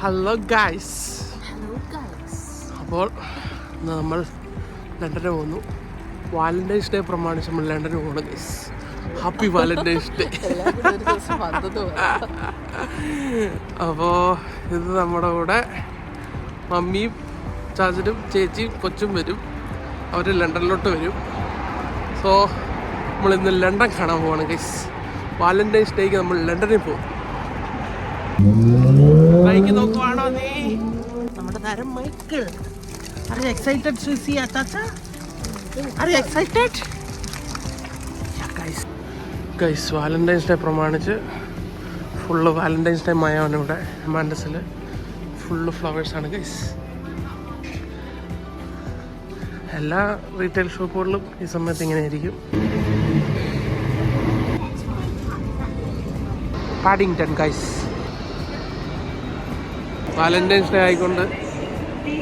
Hello guys. അപ്പോൾ നമ്മൾ ലണ്ടനിൽ പോകുന്നു. വാലന്റൈൻസ് ഡേ പ്രമാണിച്ച് നമ്മൾ ലണ്ടനിൽ പോകുന്നു ഗൈസ്. Happy Valentine's day. അപ്പോൾ ഇത് നമ്മുടെ കൂടെ മമ്മിയും ചാച്ചനും ചേച്ചിയും കൊച്ചും വരും. അവർ ലണ്ടനിലോട്ട് വരും. സോ നമ്മളിന്ന് ലണ്ടൻ കാണാൻ പോവാണ് ഗൈസ്. വാലന്റൈൻസ് ഡേക്ക് നമ്മൾ ലണ്ടനിൽ പോകും. നോക്കുവാണോ നീ? നമ്മുടെ താരം Michael. Are you excited to see Atacha? Are you excited? Yeah, guys, Valentine's day പ്രമാണിച്ച് ഫുള്ള് വാലന്റൈൻസ് ഡേ മയമാണ് ഇവിടെ. മാൻഡസിൽ ഫുള്ള് ഫ്ലവേഴ്സാണ് ഗൈസ്. എല്ലാ റീറ്റെയിൽ ഷോപ്പുകളിലും ഈ സമയത്ത് ഇങ്ങനെ ആയിരിക്കും. പാഡിങ്ടൺ ഗൈസ്. വാലന്റൈൻസ് ഡേ ആയിക്കൊണ്ട്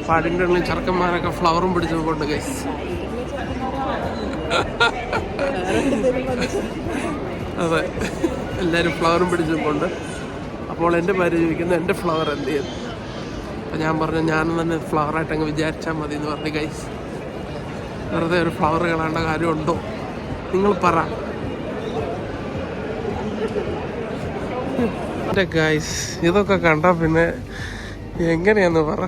പാഡിങ്ടണിൽ ചെറുക്കന്മാരൊക്കെ ഫ്ലവറും പിടിച്ചു കൊണ്ട് ഗൈസ്. അതെ, എല്ലാവരും ഫ്ലവറും പിടിച്ചു കൊണ്ട്. അപ്പോൾ എൻ്റെ ഭാര്യ ചോദിക്കുന്നത് എൻ്റെ ഫ്ലവർ എന്ത് ചെയ്യും. അപ്പോൾ ഞാൻ പറഞ്ഞു ഞാനും തന്നെ ഫ്ലവറായിട്ട് അങ്ങ് വിചാരിച്ചാൽ മതി എന്ന് പറഞ്ഞു ഗൈസ്. വെറുതെ ഒരു ഫ്ലവർ കാണേണ്ട കാര്യമുണ്ടോ നിങ്ങൾ പറ. എൻ്റെ ഗൈസ് ഇതൊക്കെ കണ്ടാൽ പിന്നെ എങ്ങനെയാന്ന് പറ.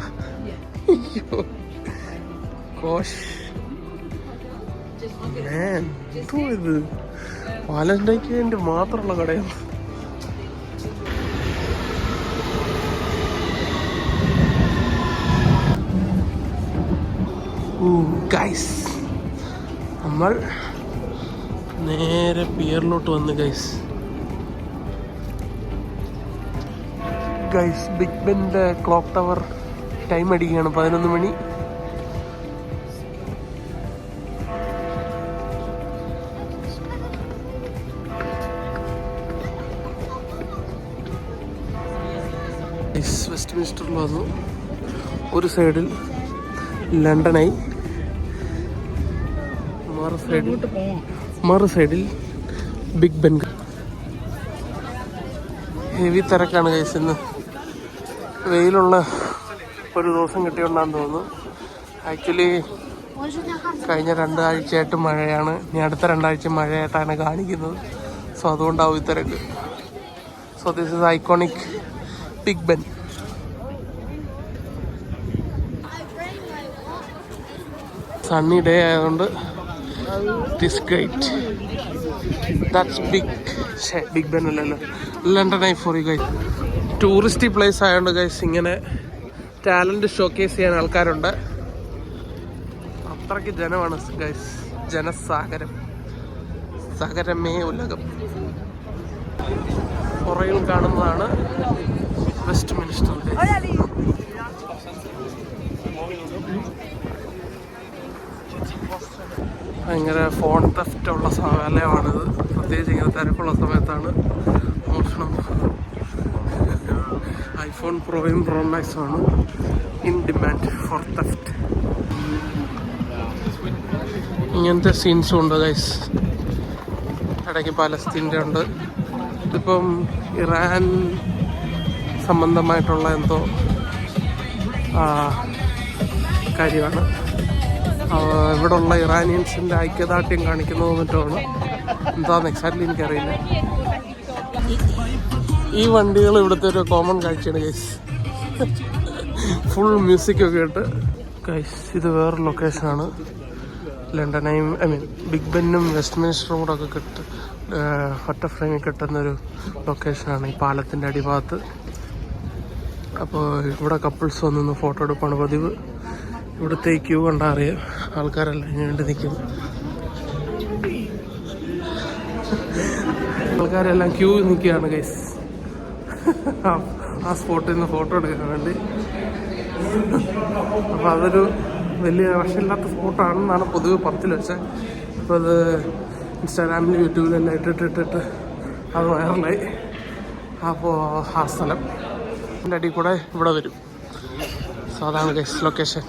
എന്തോ ഇത് വാലന്റൈൻക്ക് വേണ്ടി മാത്രമുള്ള കടയാണ്. ഗൈസ് നമ്മൾ നേരെ പിയറിലോട്ട് വന്ന് ഗൈസ്. ബിഗ് ബെൻ്റെ ക്ലോക്ക് ടവർ ടൈം അടിക്കുകയാണ് 11 മണി. വെസ്റ്റ് മിനിസ്റ്ററിൽ വന്നു. ഒരു സൈഡിൽ ലണ്ടനായി, മറു സൈഡിൽ ബിഗ് ബെൻ. ഹെവി തിരക്കാണ് ഗൈസ്. ഇന്ന് വെയിലുള്ള ഒരു ദിവസം കിട്ടിയോണ്ടാന്ന് തോന്നുന്നു. ആക്ച്വലി കഴിഞ്ഞ 2 ആഴ്ചയായിട്ട് മഴയാണ്. ഇനി അടുത്ത 2 ആഴ്ച മഴയായിട്ടാണ് കാണിക്കുന്നത്. സോ അതുകൊണ്ടാവും ഈ തിരക്ക്. So this is iconic big Ben. Sunny day ആയതുകൊണ്ട് it is great. That's big Ben അല്ലല്ലോ, London Eye for you guys. Tourist place ആയതുകൊണ്ട് ഗൈസ് ഇങ്ങനെ ടാലൻറ്റ് ഷോക്കേസ് ചെയ്യാൻ ആൾക്കാരുണ്ട്. അത്രയ്ക്ക് ജനമാണ് ഗൈസ്. ജനസാഗരം, സാഗരമേ ഉലകം. പുറകിൽ കാണുന്നതാണ് വെസ്റ്റ് മിനിസ്റ്റർ. ഭയങ്കര ഫോൺ തെഫ്റ്റ് ഉള്ള സ്ഥലമാണിത്. പ്രത്യേകിച്ച് ഇങ്ങനെ തിരക്കുള്ള സമയത്താണ് മോഷണം. ഐഫോൺ പ്രോയും പ്രോ മാക്സും ആണ് ഇൻ ഡിമാൻഡ് ഫോർ തെഫ്റ്റ്. ഇങ്ങനത്തെ സീൻസും ഉണ്ട് ഗൈസ്. ഇടയ്ക്ക് പലസ്തീൻ്റെ ഉണ്ട്. ഇതിപ്പം ഇറാൻ സംബന്ധമായിട്ടുള്ള എന്തോ കാര്യമാണ്. ഇവിടെ ഉള്ള ഇറാനിയൻസിൻ്റെ ഐക്യദാർഢ്യം കാണിക്കുന്നത് മറ്റുമാണ്. എന്താണെന്ന് എക്സാക്ട്ലി എനിക്കറിയില്ല. ഈ വണ്ടികൾ ഇവിടുത്തെ ഒരു കോമൺ കാഴ്ചയാണ് ഗൈസ്. ഫുൾ മ്യൂസിക്കൊക്കെ ഇട്ട് ഗൈസ്. ഇത് വേറൊരു ലൊക്കേഷനാണ്. ലണ്ടൻ ഐ മീൻ ബിഗ് ബെന്നും വെസ്റ്റ് മിനിസ്റ്ററും കൂടെ ഒക്കെ ഒറ്റ ഫ്രെയിമിൽ കിട്ടുന്നൊരു ലൊക്കേഷനാണ് ഈ പാലത്തിൻ്റെ അടിഭാഗത്ത്. അപ്പോൾ ഇവിടെ കപ്പിൾസ് വന്നൊന്ന് ഫോട്ടോ എടുപ്പാണ് പതിവ്. ഇവിടുത്തെ ഈ ക്യൂ കണ്ടാൽ അറിയാം, ആൾക്കാരെല്ലാം ഇങ്ങനെ വേണ്ടി നിൽക്കും. ആൾക്കാരെല്ലാം ക്യൂ നിൽക്കുകയാണ് ഗൈസ് ആ സ്പോട്ടിൽ നിന്ന് ഫോട്ടോ എടുക്കാൻ വേണ്ടി. അപ്പോൾ അതൊരു വലിയ വശമില്ലാത്ത സ്പോട്ടാണെന്നാണ് പൊതുവെ പറച്ചിൽ വെച്ചത്. അപ്പോൾ അത് ഇൻസ്റ്റാഗ്രാമിലും യൂട്യൂബിലെല്ലാം ഇട്ടിട്ട് അത് വൈറലായി. അപ്പോൾ ആ സ്ഥലം എൻ്റെ അടിയിൽ കൂടെ ഇവിടെ വരും. സോ അതാണ് ഗൈസ് ലൊക്കേഷൻ.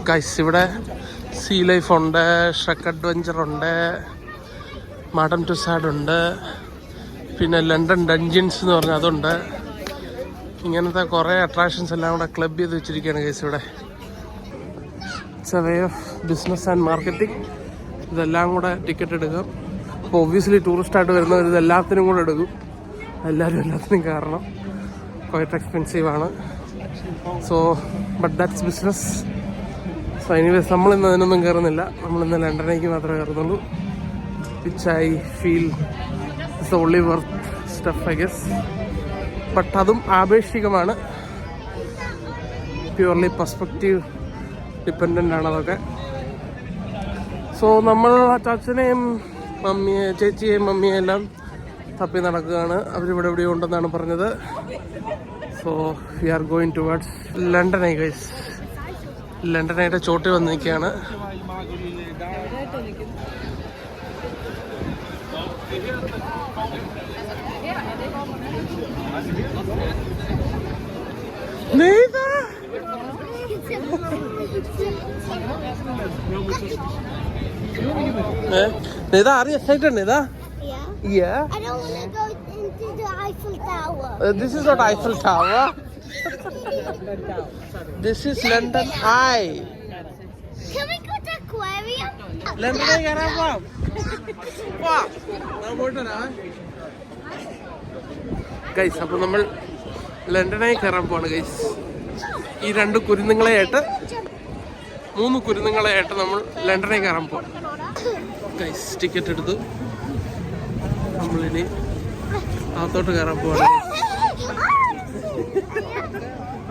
ഗൈസ് ഇവിടെ സീ ലൈഫ് ഉണ്ട്, ഷ്രെക്ക് അഡ്വഞ്ചർ ഉണ്ട്, മാഡം ടുസാഡ് ഉണ്ട്, പിന്നെ ലണ്ടൻ ഡഞ്ചൻസ് എന്ന് പറഞ്ഞാൽ അതുണ്ട്. ഇങ്ങനത്തെ കുറേ അട്രാക്ഷൻസ് എല്ലാം കൂടെ ക്ലബ് ചെയ്ത് വെച്ചിരിക്കുകയാണ് കേസ് ഇവിടെ. It's a way of business and marketing. ഇതെല്ലാം കൂടെ ടിക്കറ്റ് എടുക്കാം. അപ്പോൾ ഒബ്വിയസ്ലി ടൂറിസ്റ്റായിട്ട് വരുന്നവർ ഇതെല്ലാത്തിനും കൂടെ എടുക്കും. എല്ലാവരും എല്ലാത്തിനും കാരണം ക്വൈറ്റ് എക്സ്പെൻസീവാണ്. So but that's business. So anyways നമ്മളിന്ന് അതിനൊന്നും കയറുന്നില്ല. നമ്മളിന്ന് ലണ്ടനിലേക്ക് മാത്രമേ കയറുന്നുള്ളൂ. Which I feel it's the only worth stuff I guess. But അതും ആപേക്ഷികമാണ്. പ്യുവർലി പെർസ്പെക്റ്റീവ് ഡിപ്പെൻഡൻ്റ് ആണ് അതൊക്കെ. സോ നമ്മൾ അച്ചാച്ചനെയും ചേച്ചിയെയും മമ്മിയെയും എല്ലാം തപ്പി നടക്കുകയാണ്. അവരിവിടെ എവിടെയോ ഉണ്ടെന്നാണ് പറഞ്ഞത്. So we are going towards London I guys. London ഐയുടെ ചോട്ടിൽ വന്ന് നിൽക്കുകയാണ്. Neda, are you excited, Neda? Yeah. I don't want to go into the Eiffel Tower. This is not Eiffel Tower. This is London Eye. Can we go to aquarium? London Eye കയറാൻ പോവാം. വാ, ഞാൻ പോയിട്ടാ guys. അപ്പോൾ നമ്മൾ ലണ്ടനായി കയറാൻ പോവാണ് guys. ഈ 2 കുരുന്നുങ്ങളെയായിട്ട് 3 കുരുന്നുങ്ങളെയായിട്ട് നമ്മൾ ലണ്ടനിൽ കയറാൻ പോവാം ഗൈസ്. ടിക്കറ്റ് എടുത്തു. നമ്മളിനി അകത്തോട്ട് കയറാൻ പോവാണ്.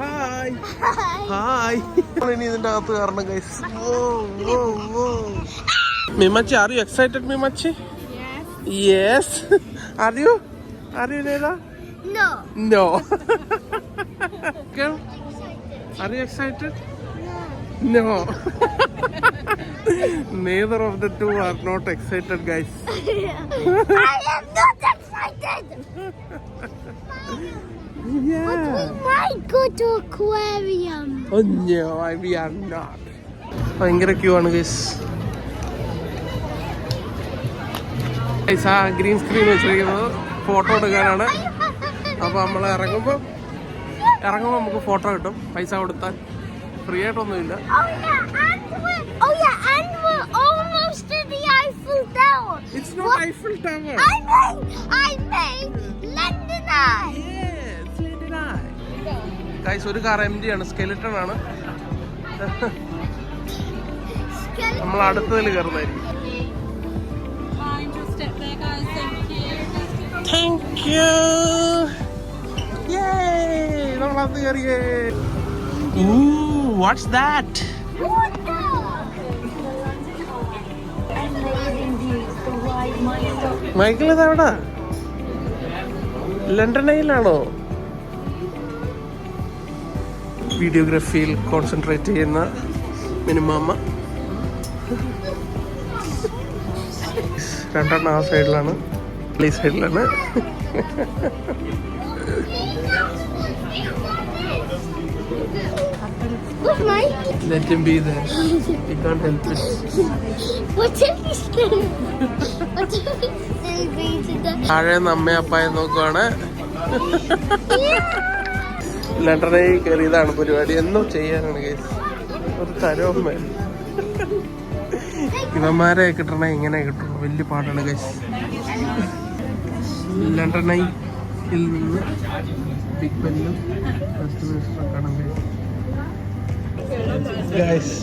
Hi hi. നമ്മളിനി ഇതിൻ്റെ അകത്ത് കയറണം ഗൈസ്. മിമച്ചി, ആർ യു എക്സൈറ്റഡ് മിമച്ചി? Yes. Are you Neda? No. No. Girl, are you excited? No. Neither of the two are not excited, guys. I am not excited. Yeah. But we might go to aquarium. Oh no, we are not. ഭയങ്കര Q ആണ് guys. Guys ആ green screen വെച്ചിരിക്കുന്നത് photo എടുക്കാനാണ്. അപ്പോൾ നമ്മൾ ഇറങ്ങുമ്പോൾ നമുക്ക് photo കിട്ടും. പൈസ കൊടുത്താൽ free ആയിട്ടൊന്നുമില്ല. Oh yeah, and we're almost to the Eiffel Tower. It's not Eiffel Tower. I mean London Eye. Yes, London Eye. Guys, ഒരു കാർ എംറ്റി ആണ്, സ്കെലിറ്റൺ ആണ്. നമ്മൾ അടുത്തതിൽ കയറുന്നതായിരിക്കും. Thank you. Yay! നമ്മൾ അത് കയറിയേ. Ooh, what's that? മൈക്കിൾ ഇതെവിടാ? ലണ്ടനിലാണോ? വീഡിയോഗ്രാഫിയിൽ കോൺസെൻട്രേറ്റ് ചെയ്യുന്ന മിനിമാമ്മ. 2 ആ സൈഡിലാണ്, ഈ സൈഡിലാണ്. Let him be there. He can't help it. What if he's still being താഴെ അമ്മയും അപ്പായും നോക്കുവാണ്. ലണ്ടനിൽ കയറിയതാണ് പരിപാടി. എന്തോ ചെയ്യാനാണ് കേസ്. ഒരു തരവും വേണം. ഇവന്മാരെ കിട്ടണ ഇങ്ങനെ കിട്ടും. വലിയ പാട്ടാണ് കേസ്. ലണ്ടനിൽ നിന്ന് ബിഗ് ബെന്നും കാണാൻ ഗൈസ്.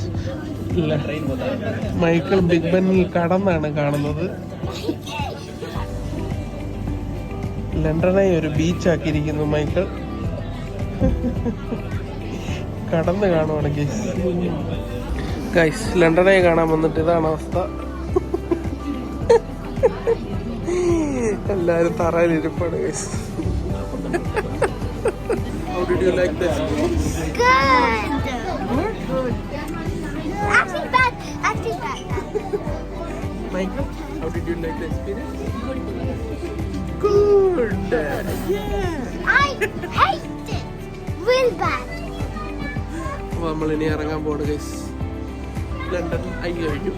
മൈക്കിൾ ബിഗ് ബെന്നിൽ കടന്നാണ് കാണുന്നത്. ലണ്ടനെ ഒരു ബീച്ചാക്കിയിരിക്കുന്നു മൈക്കിൾ. കടന്ന് കാണുവാണ് ഗൈസ്. ഗൈസ്, ലണ്ടനെ കാണാൻ വന്നിട്ട് ഇതാണ് അവസ്ഥ. എല്ലാരും തറയിലിരിപ്പാണ് guys. How did you like this? good? Actually bad. Michael, how did you like the experience? Good. Yeah. I hate it. Real bad. അപ്പോൾ നമ്മളിനി ഇറങ്ങാൻ പോവാണ് ഗൈസ്. ലണ്ടൻ ഐ കഴിഞ്ഞു.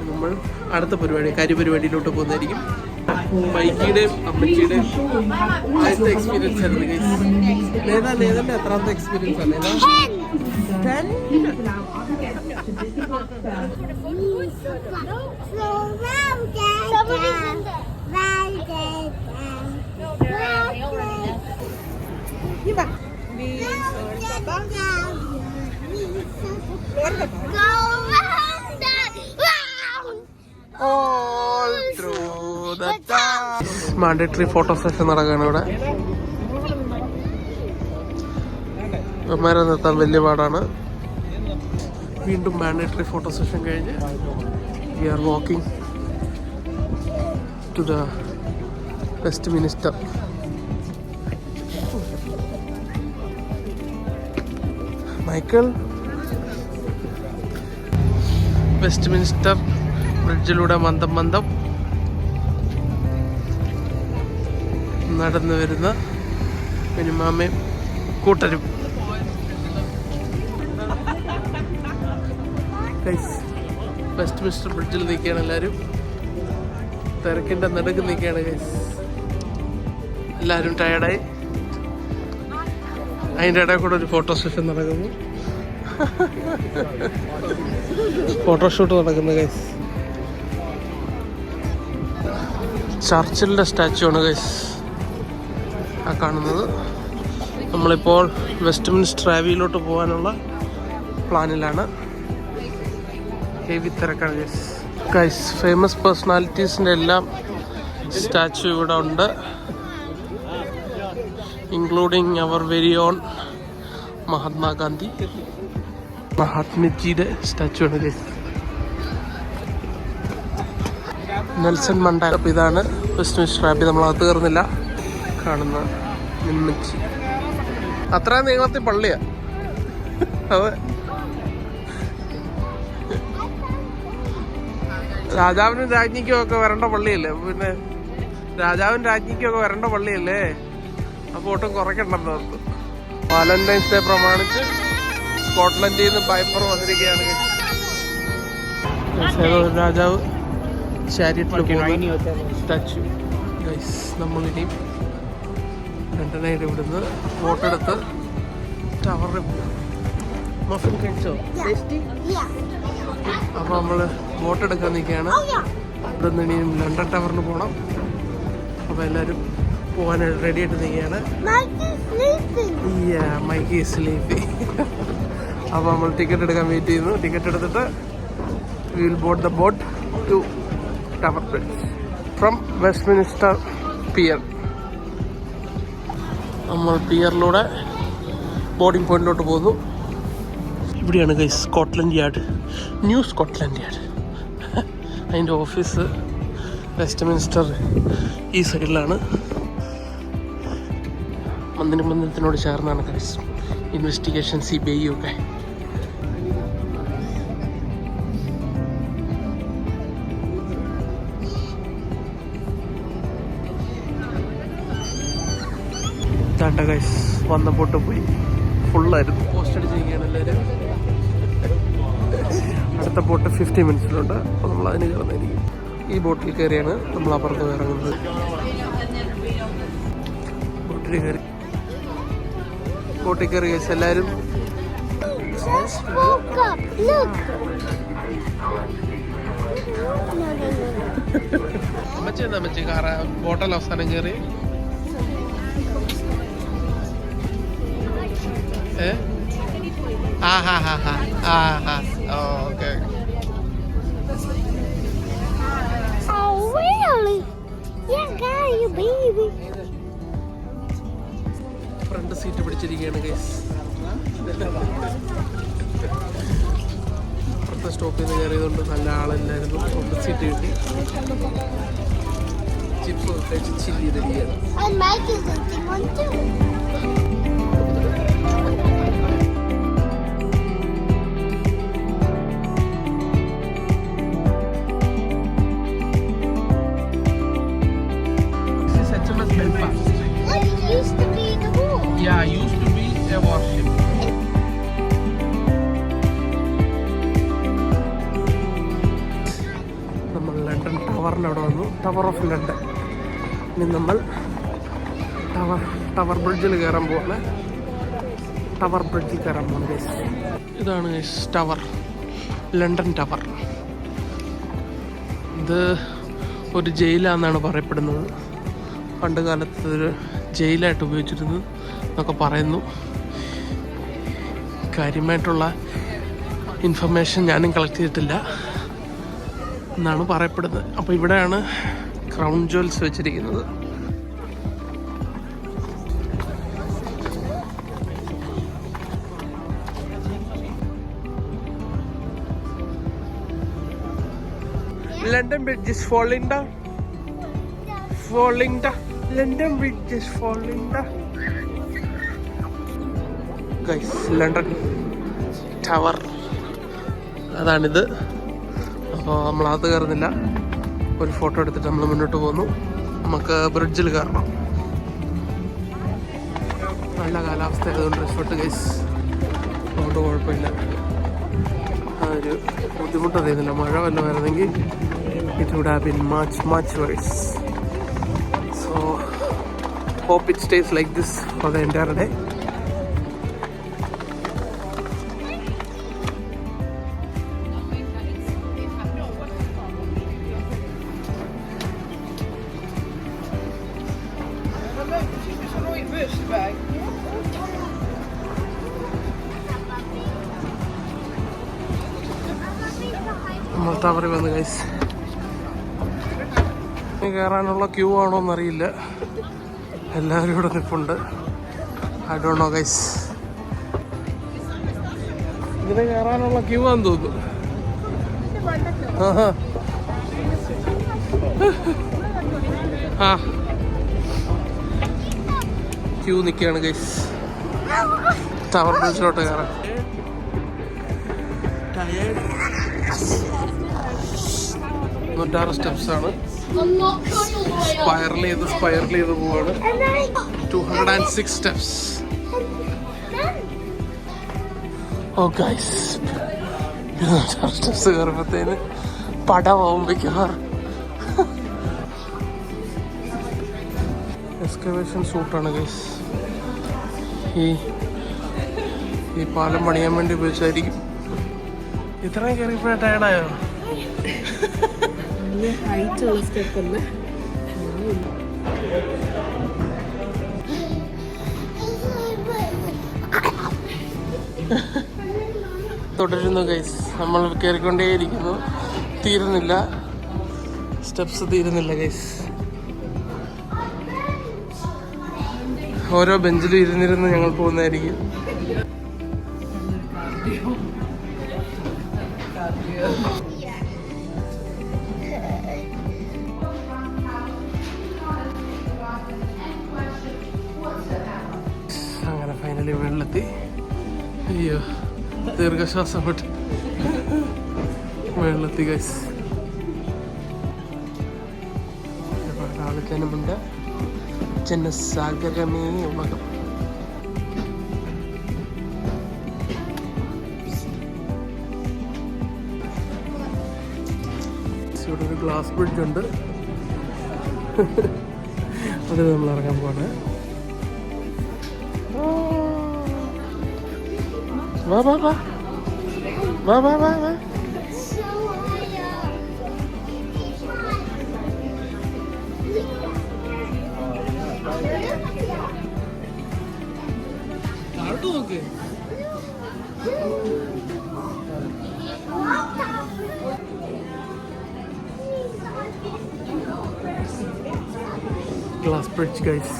നമ്മൾ അടുത്ത പരിപാടി, കരിപരിപാടിയിലോട്ട് പോകുന്നതായിരിക്കും. മൈക്കിയുടെയും അമ്മച്ചിയുടെയും ആദ്യത്തെ എക്സ്പീരിയൻസ് ആയിരുന്നു ഗൈസ്. നേതാന്റെ എത്രാമത്തെ എക്സ്പീരിയൻസ് ആണ്? മാൻഡേറ്ററി ഫോട്ടോ സെഷൻ നടക്കുകയാണ് ഇവിടെ. അമ്മമാരെ നിർത്താൻ വലിയ പാടാണ്. വീണ്ടും മാൻഡേറ്ററി ഫോട്ടോ സെഷൻ കഴിഞ്ഞ് we are walking to the Westminster. Michael, Westminster ബ്രിഡ്ജിലൂടെ മന്ദം നടന്നു വരുന്ന മിനിമാമയും കൂട്ടരും. വെസ്റ്റ് മിനിസ്റ്റർ ബ്രിഡ്ജിൽ നിൽക്കുകയാണ് എല്ലാവരും. തിരക്കിൻ്റെ നടുക്ക് നിൽക്കുകയാണ് ഗൈസ്. എല്ലാവരും ടയർഡായി. അതിൻ്റെ ഇടയിൽ കൂടെ ഒരു ഫോട്ടോ സെഷൻ നടക്കുന്നു. ഫോട്ടോഷൂട്ട് നടക്കുന്നു ഗൈസ്. ചർച്ചിലിൻ്റെ സ്റ്റാച്ചു ആണ് ഗൈസ് ആ കാണുന്നത്. നമ്മളിപ്പോൾ വെസ്റ്റ് മിനിസ്റ്റർ ആബിയിലോട്ട് പോകാനുള്ള പ്ലാനിലാണ്. ഹെവി തിരക്കാണ് ഗൈസ്. ഗൈസ്, ഫേമസ് പേഴ്സണാലിറ്റീസിൻ്റെ എല്ലാം സ്റ്റാച്ചു ഇവിടെ ഉണ്ട്, including our very on Mahatma Gandhi. മഹാത്മജിയുടെ statue ആണ് ഗൈസ്. Nelson Mandela. അപ്പോൾ ഇതാണ് വെസ്റ്റ് മിനിസ്റ്റർ ആബി. നമ്മളകത്ത് കയറുന്നില്ല. കാണുന്ന മിൻമച്ചി അത്രയും നീളത്തിൽ പള്ളിയാ. അതെ, രാജാവിനും രാജ്ഞിക്കും ഒക്കെ വരേണ്ട പള്ളിയല്ലേ. പിന്നെ രാജാവിനും രാജ്ഞിക്കും ഒക്കെ വരേണ്ട പള്ളിയല്ലേ. അപ്പോൾ ഒട്ടും കുറയ്ക്കണ്ടെന്ന് ഓർത്തു. വാലന്റൈൻസ് ഡേ പ്രമാണിച്ച് സ്കോട്ട്ലൻഡിൽ നിന്ന് ബൈപ്പർ വന്നിരിക്കുകയാണ്. രാജാവ് ചാരിറ്റിൽ പോകുന്ന സ്റ്റാച്ചു. നമ്മളിനി ലണ്ടനായിട്ട് ഇവിടുന്ന് ബോട്ടെടുത്ത് ടവറിൽ പോകും. മഫിൻ കഴിച്ചോ? അപ്പോൾ നമ്മൾ ബോട്ടെടുക്കാൻ നിൽക്കുകയാണ്. ഇവിടെ നിന്ന് ഇനിയും ലണ്ടൻ ടവറിന് പോകണം. അപ്പോൾ എല്ലാവരും പോകാനായിട്ട് റെഡി ആയിട്ട് നിൽക്കുകയാണ്. Mike sleepy. അപ്പോൾ നമ്മൾ ടിക്കറ്റ് എടുക്കാൻ വെയിറ്റ് ചെയ്യുന്നു. ടിക്കറ്റ് എടുത്തിട്ട് we will board the boat to Tower Bridge from Westminster Pier. നമ്മൾ പിയറിലൂടെ ബോർഡിംഗ് പോയിന്റിലോട്ട് പോകുന്നു. ഇവിടെയാണ് guys Scotland yard, new Scotland yard. അതിൻ്റെ ഓഫീസ് വെസ്റ്റ് മിനിസ്റ്റർ ഈ സൈഡിലാണ്. മന്ദിരത്തിനോട് ചേർന്നാണ് ഗൈസ് ഇൻവെസ്റ്റിഗേഷൻ CBI ഒക്കെ. ഗൈസ് വന്ന ബോട്ട് പോയി, ഫുള്ളായിരുന്നു. പോസ്റ്റ് അടിച്ചിരിക്കുകയാണ് എല്ലാവരും. അടുത്ത ബോട്ട് 50 മിനിറ്റ്സിലുണ്ട്. അപ്പോൾ നമ്മൾ അതിന് കയറുന്നതായിരിക്കും. ഈ ബോട്ടിൽ കയറിയാണ് നമ്മൾ അപ്പുറത്ത് ഇറങ്ങുന്നത്. ബോട്ടിൽ കയറി ഗൈസ് എല്ലാവരും. അമ്മച്ചി കാറ ബോട്ടിൽ അവസാനം കയറി. ഫ്രണ്ട് സീറ്റ് പിടിച്ചിരിക്കുകയാണ് ഗൈസ്. അപ്പുറത്തെ സ്റ്റോപ്പിൽ നിന്ന് കയറിയതുകൊണ്ട് നല്ല ആളല്ലായിരുന്നു. ഫ്രണ്ട് സീറ്റ് കിട്ടി. ചിപ്സ് കഴിച്ച് ചില്ലി ചെയ്തിരിക്കുകയാണ്. Used to be a warship. നമ്മൾ ലണ്ടൻ ടവറിൻ്റെ അവിടെ വന്നു. Tower of London. ഇനി നമ്മൾ ടവർ ബ്രിഡ്ജിൽ കയറാൻ പോവാണ്. ടവർ ബ്രിഡ്ജിൽ കയറാൻ പോകുന്നത് ഗൈസ്. ഇതാണ് ഗൈസ് ടവർ, ലണ്ടൻ ടവർ. ഇത് ഒരു ജയിലാണെന്നാണ് പറയപ്പെടുന്നത്. പണ്ട് കാലത്ത് ഒരു ജയിലായിട്ട് ഉപയോഗിച്ചിരുന്നു എന്നൊക്കെ പറയുന്നു. കാര്യമായിട്ടുള്ള ഇൻഫർമേഷൻ ഞാനും കളക്ട് ചെയ്തിട്ടില്ല എന്നാണ് പറയപ്പെടുന്നത്. അപ്പോൾ ഇവിടെയാണ് ക്രൗൺ ജ്വൽസ് വെച്ചിരിക്കുന്നത്. London Bridge is falling down. Falling down. London Bridge is falling down. Guys, London Tower. അതാണിത്. അപ്പോൾ നമ്മളകത്ത് കയറുന്നില്ല. ഒരു ഫോട്ടോ എടുത്തിട്ട് നമ്മൾ മുന്നോട്ട് പോകുന്നു. നമുക്ക് ബ്രിഡ്ജിൽ കയറണം. നല്ല കാലാവസ്ഥ ആയതുകൊണ്ട് രക്ഷപ്പെട്ട് ഗൈസ്. അതുകൊണ്ട് കുഴപ്പമില്ല. അതൊരു ബുദ്ധിമുട്ട് അറിയുന്നില്ല. മഴ വല്ലതും വരുന്നെങ്കിൽ it would have been much worse. So hope it stays like this for the entire day. നമ്മൾ ടവറിൽ വന്നു ഗൈസ്. കയറാനുള്ള ക്യൂ ആണോ എന്നറിയില്ല. എല്ലാവരും ഇവിടെ നിൽപ്പുണ്ട്. I don't know guys. ഇതിന് കയറാനുള്ള ക്യൂ ആണെന്ന് തോന്നുന്നു. ആ ക്യൂ നിൽക്കുകയാണ് ഗൈസ് ടവർ ബ്രിഡ്ജിലോട്ട് കയറാൻ. ാറ് സ്റ്റെപ്സ് ആണ്. സ്പൈറൽ ചെയ്ത് പോവാണ്. 206 സ്റ്റെപ്സ്. ഓ ഗൈസ്, 206 സ്റ്റെപ്സ് കയറുമ്പോഴത്തേന് പടമാവും മിക്കവാറും. എക്സ്കവേഷൻ സൂട്ടാണ് ഗൈസ്. ഈ പാലം പണിയാൻ വേണ്ടി ഉപയോഗിച്ചായിരിക്കും. ഇത്രയും കയറിയപ്പോഴേ ടയർഡായോ? ഹൈറ്റുള്ള സ്റ്റെപ്പ് അല്ലേ. തുടരുന്നു ഗൈസ്. നമ്മൾ കയറിക്കൊണ്ടേയിരിക്കുന്നു. തീരുന്നില്ല, സ്റ്റെപ്സ് തീരുന്നില്ല ഗൈസ്. ഓരോ ബെഞ്ചിലും ഇരുന്നിരുന്ന് ഞങ്ങൾ പോകുന്നതായിരിക്കും. അങ്ങനെ ഫൈനലി വെള്ളത്തി. അയ്യോ, ദീർഘശ്വാസം വിട്ട് വെള്ളത്തി ഗൈസ്. ആലോചനമുണ്ട്. ജനസാഗരമേ ഉലകം. ഇവിടെ ഒരു ഗ്ലാസ് ബ്രിഡ്ജ് ഉണ്ട്. അത് നമ്മൾ ഇറങ്ങാൻ പോവാണ്. വാ വാ വാ വാ വാ വാ വാ. നോക്ക്. Glass bridge guys.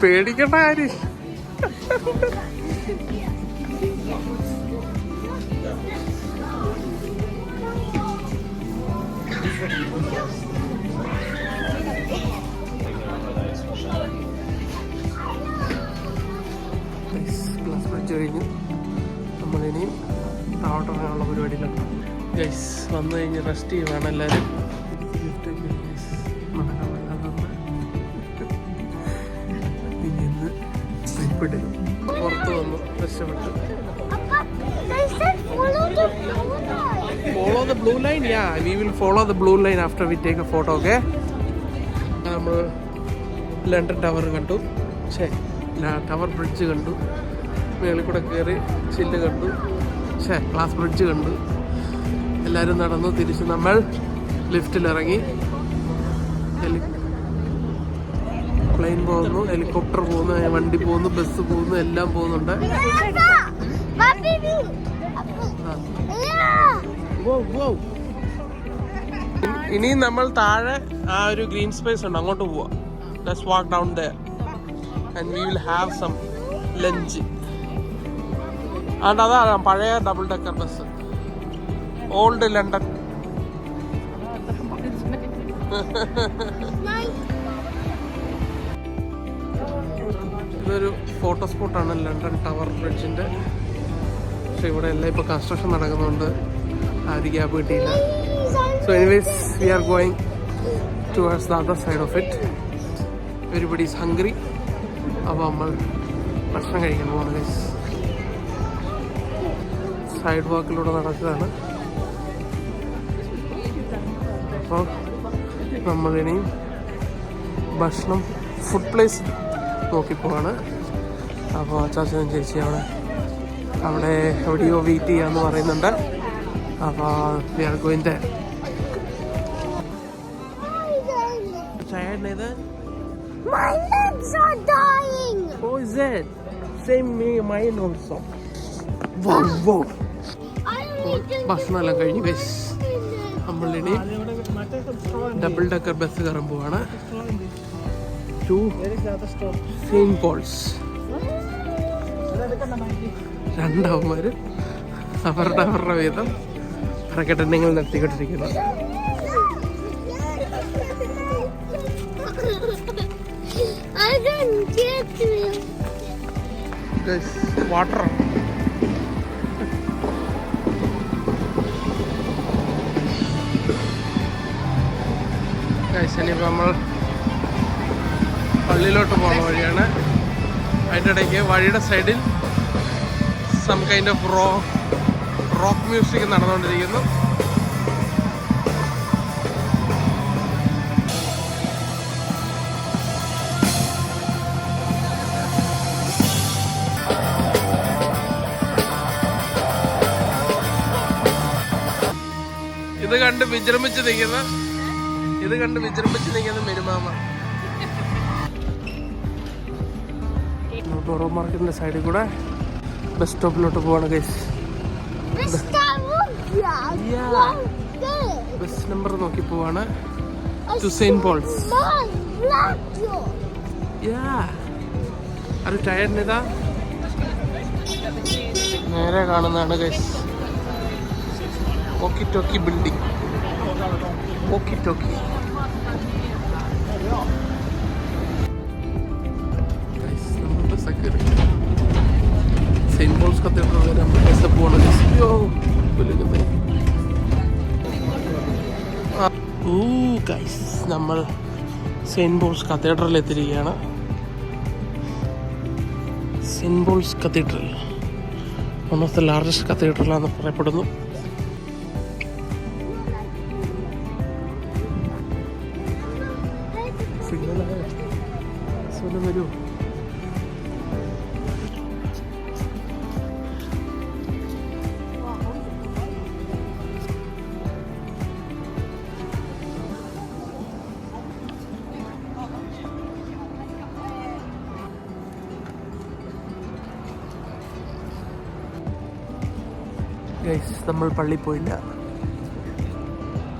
പേടിക്കണ്ട കാര്യം. ഗ്ലാസ് ബ്രിഡ്ജ് കഴിഞ്ഞു. നമ്മളിനിയും താവട്ടിറങ്ങാനുള്ള പരിപാടിയിലാണ് ഗൈസ്. വന്നു കഴിഞ്ഞ് റെസ്റ്റ് ചെയ്യുവാണ് എല്ലാവരും. പുറത്ത് വന്നു രക്ഷപ്പെട്ടു. follow the blue line. Yeah, we will follow the blue line after we take a photo. Okay. നമ്മൾ ലണ്ടൻ ടവർ കണ്ടു. ടവർ ബ്രിഡ്ജ് കണ്ടു. മേളിൽ കൂടെ കയറി ചില്ല് കണ്ടു. ഗ്ലാസ് ബ്രിഡ്ജ് കണ്ടു. എല്ലാവരും നടന്നു. തിരിച്ച് നമ്മൾ ലിഫ്റ്റിലിറങ്ങി. പ്ലെയിൻ പോകുന്നു, ഹെലികോപ്റ്റർ പോകുന്നു, വണ്ടി പോകുന്നു, ബസ് പോകുന്നു, എല്ലാം പോകുന്നുണ്ട്. ഇനിയും നമ്മൾ താഴെ ആ ഒരു ഗ്രീൻ സ്പേസ് ഉണ്ട്, അങ്ങോട്ട് പോവാം. Let's walk down there and we will have some lunch. അതാണ് പഴയ double decker bus, old London. ഇതൊരു ഫോട്ടോ സ്പോട്ടാണ്, ലണ്ടൻ ടവർ ബ്രിഡ്ജിന്റെ. പക്ഷെ ഇവിടെ എല്ലാം ഇപ്പൊ കൺസ്ട്രക്ഷൻ നടക്കുന്നുണ്ട്, ആ ഒരു ഗ്യാപ്പ് കിട്ടിയില്ല. So anyways V are going towards the other side of it. Everybody is hungry. അപ്പോൾ നമ്മൾ ഭക്ഷണം കഴിക്കാൻ പോകുന്നത് ഗൈസ്. സൈഡ് വാക്കിലൂടെ നടക്കുകയാണ്. അപ്പോൾ നമ്മളിനിയും ഭക്ഷണം ഫുഡ് പ്ലേസ് നോക്കിപ്പോവാണ്. അപ്പോൾ അച്ചാച്ചനും ചേച്ചി അവിടെ എവിടെയോ വെയിറ്റ് ചെയ്യാന്ന് പറയുന്നുണ്ട്. അപ്പോൾ we are going there. Tired, My legs are dying. Oh, is it? Same me, mine also. Wow. ഭക്ഷണം എല്ലാം കഴിഞ്ഞു ഗൈസ്. നമ്മളിനി ഡബിൾ ഡെക്കർ ബസ് കയറാൻ പോവാണ്. To Saint Paul's. രണ്ടാവന്മാര് അവരുടെ വീതം പ്രകടനങ്ങൾ നടത്തിക്കൊണ്ടിരിക്കുന്നു. I don't get you. Guys, water. Guys, ഇനിയിപ്പോൾ നമ്മൾ പള്ളിയിലോട്ട് പോകുന്ന വഴിയാണ്. അതിൻ്റെ ഇടയ്ക്ക് വഴിയുടെ സൈഡിൽ some kind of rock music നടന്നുകൊണ്ടിരിക്കുന്നു. ഇത് കണ്ട് വിജൃംഭിച്ച് നിൽക്കുന്ന മെരുമാമ. ബൊറോ മാർക്കറ്റിന്റെ സൈഡിൽ കൂടെ ബസ് സ്റ്റോപ്പിലോട്ട് പോവാണ് ഗൈസ്. ബസ് നമ്പർ നോക്കി പോവാണ്. To Saint Paul's. അത് ടയർഡിനിതാ നേരെ കാണുന്നതാണ് guys. Walkie talkie building. Walkie talkie. Saint Paul's cathedral വരെ നമ്മൾ ബസ് പോകണം. നമ്മൾ സെയിന്റ് പോൾസ് കത്തീഡ്രൽ എത്തിയിരിക്കുകയാണ്. Saint Paul's cathedral one of the largest കത്തീഡ്രലാണെന്ന് പറയപ്പെടുന്നു. വരൂ. ഗൈസ്, നമ്മൾ പള്ളിയിൽ പോയില്ല.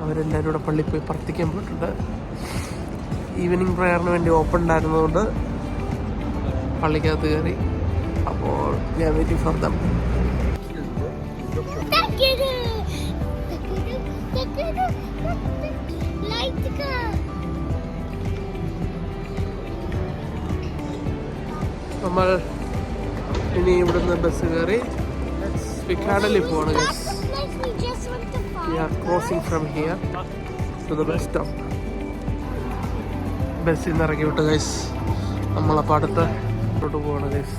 അവരെല്ലാവരും കൂടെ പള്ളിയിൽ പോയി പ്രാർത്ഥിക്കാൻ പോയിട്ടുണ്ട്. ഈവനിങ് പ്രയറിന് വേണ്ടി ഓപ്പൺ ഉണ്ടായിരുന്നതുകൊണ്ട് പള്ളിക്കകത്ത് കയറി. അപ്പോൾ ഞാൻ വെയിറ്റിംഗ് ഫോർ ദം. നമ്മൾ ഇനി ഇവിടുന്ന് ബസ് കയറി പിക്കാഡിൽ പോവാണ് guys. We are crossing from here to the bus stop. ബസ്സിൽ നിന്ന് ഇറക്കി വിട്ടു ഗൈസ്. നമ്മളപ്പോൾ അടുത്തോട്ട് പോവാണ് ഗൈസ്.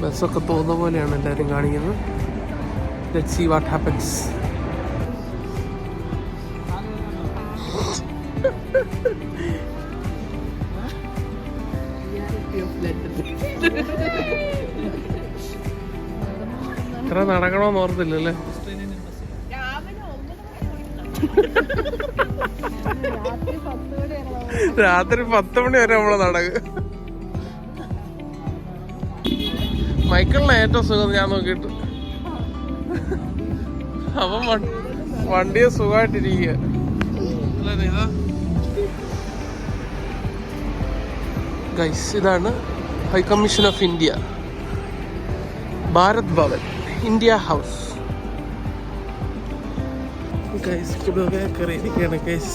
ബസ്സൊക്കെ തോന്നുന്ന പോലെയാണ് എല്ലാവരും കാണിക്കുന്നത്. Let's see what happens. ഇത്ര നടക്കണമെന്ന് ഓർത്തില്ലല്ലേ? രാത്രി 10 മണി വരെ നമ്മള് നടക്കും. മൈക്കിളിന് ഏറ്റവും സുഖം ഞാൻ നോക്കിയിട്ട്. അവൻ വണ്ടിയെ സുഖമായിട്ടിരിക്കുക. ഗൈസ്, ഇതാണ് high commission of India, Bharat Bhavan, India house. Guys ഇവിടെ കയറിയിരിക്കുകയാണ് ഗൈസ്.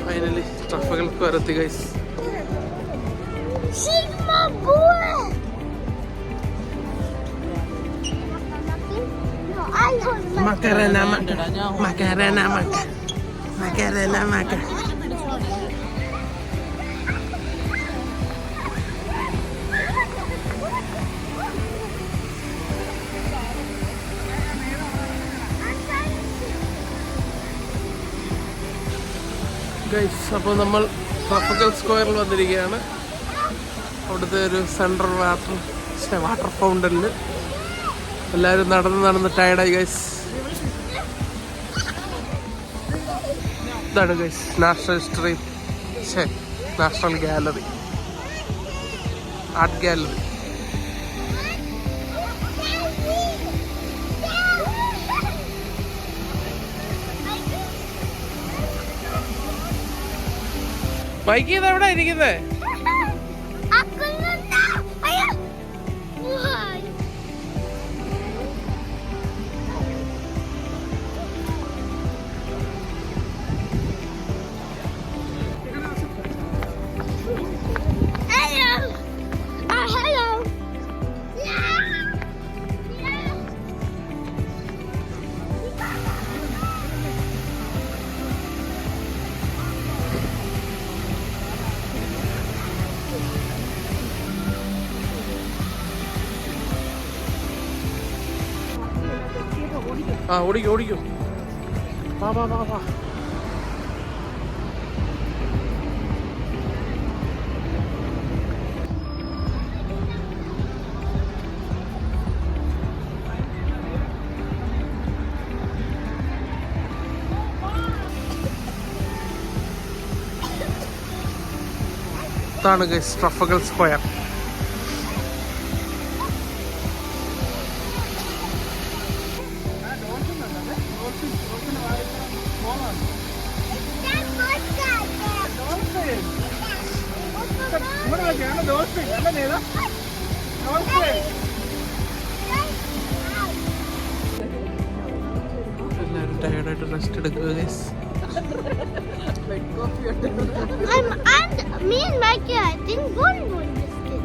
ഫൈനലി ട്രഫൽ സ്ക്വയർ എത്തി guys. Macarena, Macarena, Macarena, Macarena. Guys, അപ്പോൾ നമ്മൾ ട്രഫൽ സ്ക്വയറിൽ വന്നിരിക്കുകയാണ്. അവിടുത്തെ ഒരു സെൻട്രൽ വാട്ടർ ഫൗണ്ടനിൽ എല്ലാവരും നടന്ന് ടയർഡായി ഗൈസ്. ഇതാണ് guys National History, National Gallery, art gallery. Mike ഇതെവിടെ ഇരിക്കുന്നേ? ആ ഓടിക്കും ഓടിക്കും. വാ വാ വാ വാ. ഇതാണ് ഗൈസ് ട്രഫൽ സ്ക്വയർ. എല്ലാവരും ടയർഡായിട്ട് റെസ്റ്റ് എടുക്കുക guys. Me and Mikey, I think one biscuit.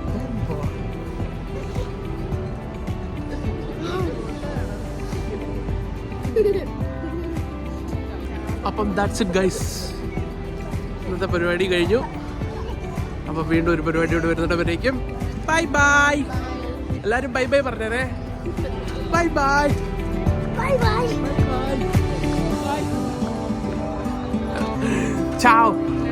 അപ്പം ദാറ്റ്സ് ഇറ്റ് ഗൈസ്. ഇന്നത്തെ പരിപാടി കഴിഞ്ഞു. അപ്പോൾ വീണ്ടും ഒരു പരിപാടിയോട് വരുന്നിടവരേക്കും ബൈ ബൈ. എല്ലാവരും ബൈ ബൈ പറഞ്ഞേ. Bye bye. Bye bye. Ciao.